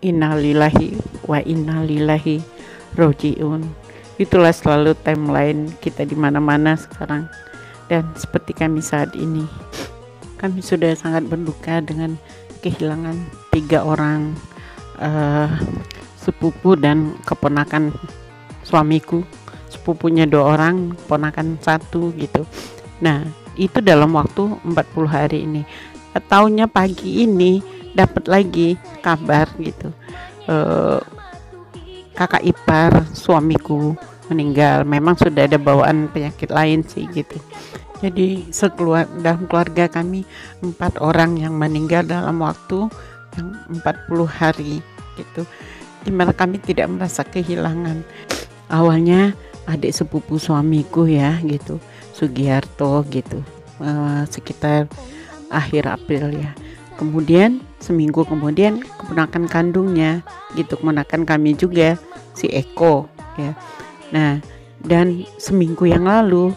innalillahi wa innalillahi rojiun. Itulah selalu timeline kita di mana-mana sekarang. Dan seperti kami saat ini, kami sudah sangat berduka dengan kehilangan 3 orang sepupu dan keponakan suamiku. Sepupunya 2 orang, keponakan 1 gitu. Nah, itu dalam waktu 40 hari ini. Taunya pagi ini dapat lagi kabar gitu, kakak ipar suamiku meninggal. Memang sudah ada bawaan penyakit lain sih gitu. Jadi dalam keluarga kami 4 orang yang meninggal dalam waktu yang 40 hari gitu. Dimana kami tidak merasa kehilangan. Awalnya adik sepupu suamiku ya gitu, Sugiharto gitu, sekitar akhir April ya. Kemudian seminggu kemudian keponakan kandungnya gitu, keponakan kami juga, si Eko ya. Nah, dan seminggu yang lalu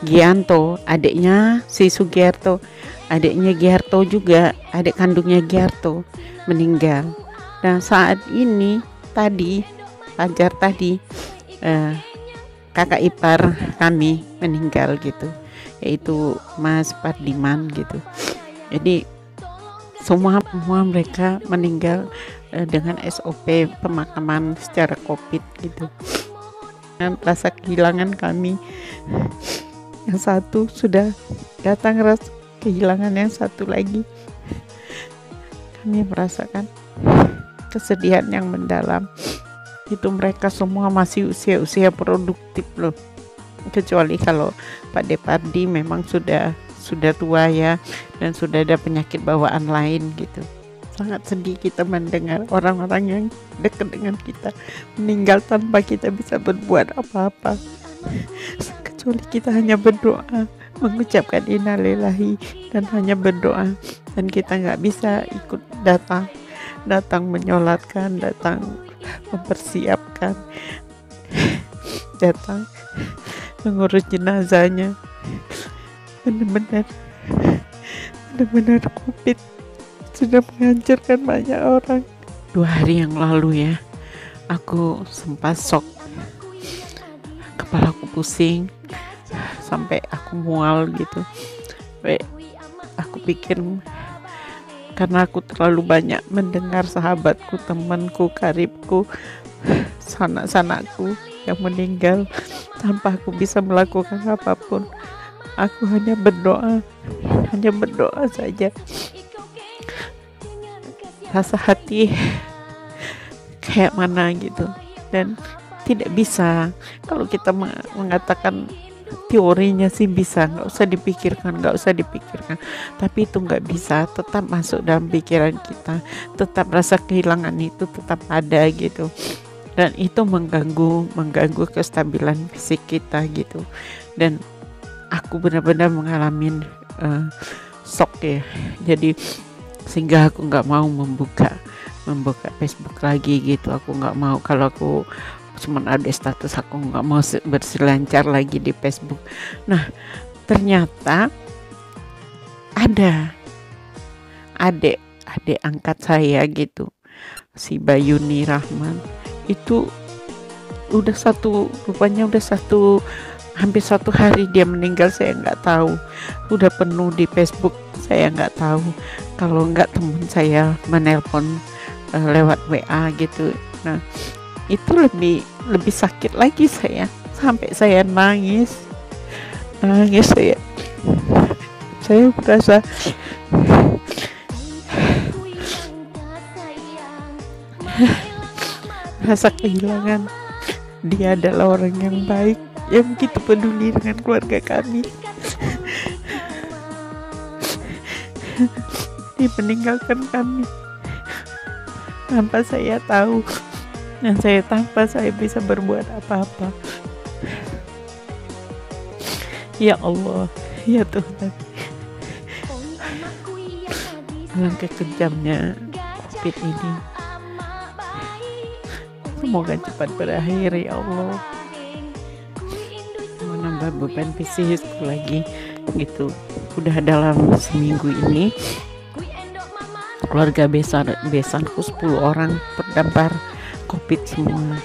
Gianto, adiknya si Sugiharto, adiknya Giarto juga, adik kandungnya Giarto meninggal. Nah, saat ini tadi Fajar tadi kakak ipar kami meninggal gitu, yaitu Mas Pardiman gitu. Jadi semua mereka meninggal dengan SOP pemakaman secara COVID gitu. Dan rasa kehilangan kami, yang satu sudah datang, rasa kehilangan yang satu lagi. Kami merasakan kesedihan yang mendalam. Itu mereka semua masih usia produktif loh. Kecuali kalau Pak Depardi memang sudah tua ya, dan sudah ada penyakit bawaan lain gitu. Sangat sedih kita mendengar orang-orang yang dekat dengan kita meninggal tanpa kita bisa berbuat apa-apa. Kecuali kita hanya berdoa, mengucapkan innalillahi dan hanya berdoa. Dan kita nggak bisa ikut datang menyolatkan, datang mempersiapkan, datang mengurus jenazahnya. Benar-benar COVID sudah menghancurkan banyak orang. 2 hari yang lalu ya, aku sempat shock, kepala aku pusing sampai aku mual gitu. Aku pikir karena aku terlalu banyak mendengar sahabatku, temanku, karibku, sanak-sanakku yang meninggal tanpa aku bisa melakukan apapun. Aku hanya berdoa saja. Rasa hati kayak mana gitu, dan tidak bisa. Kalau kita mengatakan teorinya sih bisa, nggak usah dipikirkan, tapi itu nggak bisa, tetap masuk dalam pikiran kita, tetap rasa kehilangan itu tetap ada gitu, dan itu mengganggu kestabilan fisik kita gitu. Dan aku benar-benar mengalami shock ya, jadi sehingga aku nggak mau membuka Facebook lagi gitu. Aku nggak mau, kalau aku cuma ada status, aku nggak mau berselancar lagi di Facebook. Nah, ternyata ada adik angkat saya gitu, si Bayuni Rahman, itu rupanya udah hampir 1 hari dia meninggal. Saya nggak tahu, udah penuh di Facebook, saya nggak tahu. Kalau nggak teman saya menelpon lewat WA gitu. Nah, itu lebih sakit lagi saya, sampai saya nangis saya merasa rasa kehilangan. Dia adalah orang yang baik, yang begitu peduli dengan keluarga kami. Dia meninggalkan kami tanpa saya tahu, dan tanpa saya bisa berbuat apa-apa. Ya Allah, ya Tuhan, alangkah kejamnya COVID ini. Semoga cepat berakhir ya Allah. Menambah beban psikisku lagi gitu. Udah dalam seminggu ini keluarga besanku 10 orang terdampar COVID semua,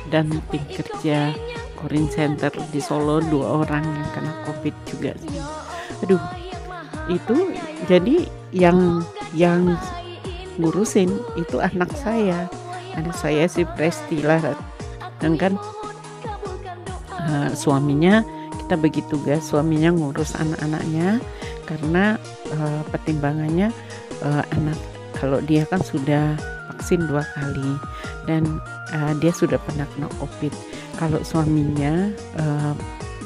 dan tim kerja Corin Center di Solo 2 orang yang kena COVID juga sih. Aduh, itu jadi yang ngurusin itu anak saya si Presti lah, dan kan suaminya, kita bagi tugas, suaminya ngurus anak-anaknya karena pertimbangannya anak, kalau dia kan sudah vaksin 2 kali dan dia sudah pernah kena COVID. Kalau suaminya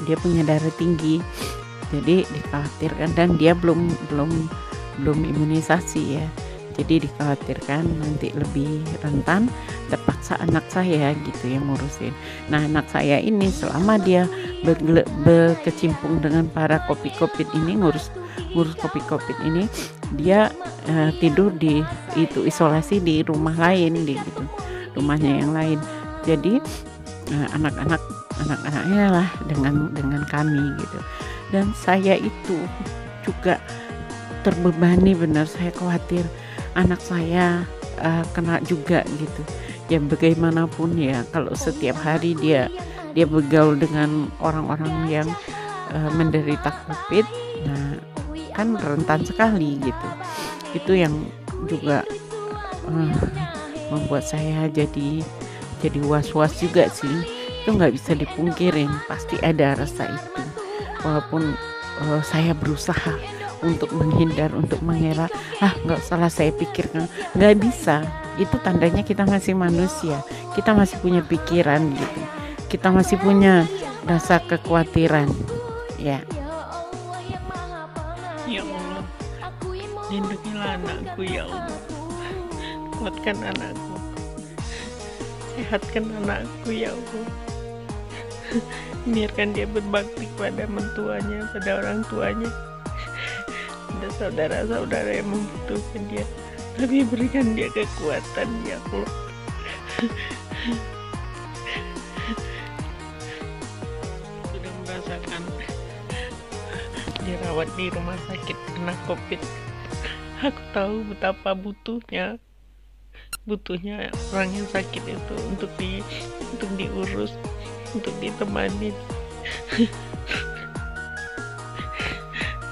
dia punya darah tinggi, jadi dikhawatirkan, dan dia belum imunisasi ya, jadi dikhawatirkan nanti lebih rentan, terpaksa anak saya gitu yang ngurusin. Nah, anak saya ini selama dia berkecimpung dengan para COVID ini, ngurus COVID ini, dia tidur di isolasi di rumah lain, di gitu, rumahnya yang lain. Jadi anak-anaknya lah dengan kami gitu. Dan saya itu juga terbebani, benar, saya khawatir anak saya kena juga gitu. Ya bagaimanapun ya, kalau setiap hari dia bergaul dengan orang-orang yang menderita COVID, nah kan rentan sekali gitu. Itu yang juga membuat saya jadi was-was juga sih. Itu nggak bisa dipungkirin, pasti ada rasa itu. Walaupun saya berusaha untuk menghindar, untuk mengelak, nggak salah saya pikirkan, nggak bisa. Itu tandanya kita masih manusia, kita masih punya pikiran gitu, kita masih punya rasa kekhawatiran ya. Ya Allah, lindungilah anakku ya Allah, kuatkan anakku, sehatkan anakku ya Allah. Biarkan dia berbakti pada mentuanya, pada orang tuanya, ada saudara-saudara yang membutuhkan dia, tapi berikan dia kekuatan ya Allah. Sudah merasakan dirawat di rumah sakit karena COVID, aku tahu betapa butuhnya orang yang sakit itu untuk diurus, untuk ditemani.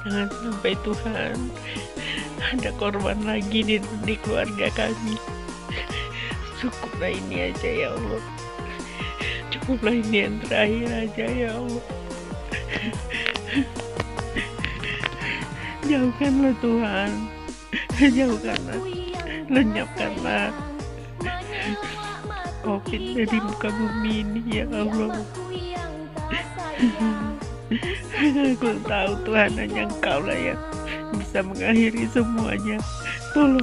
Jangan sampai Tuhan ada korban lagi di keluarga kami. Cukuplah ini aja ya Allah, cukuplah ini yang terakhir aja ya Allah. Jauhkanlah Tuhan, jauhkanlah, lenyapkanlah COVID dari muka bumi ini ya Allah. Aku tahu Tuhan, hanya Engkau lah yang bisa mengakhiri semuanya. Tolong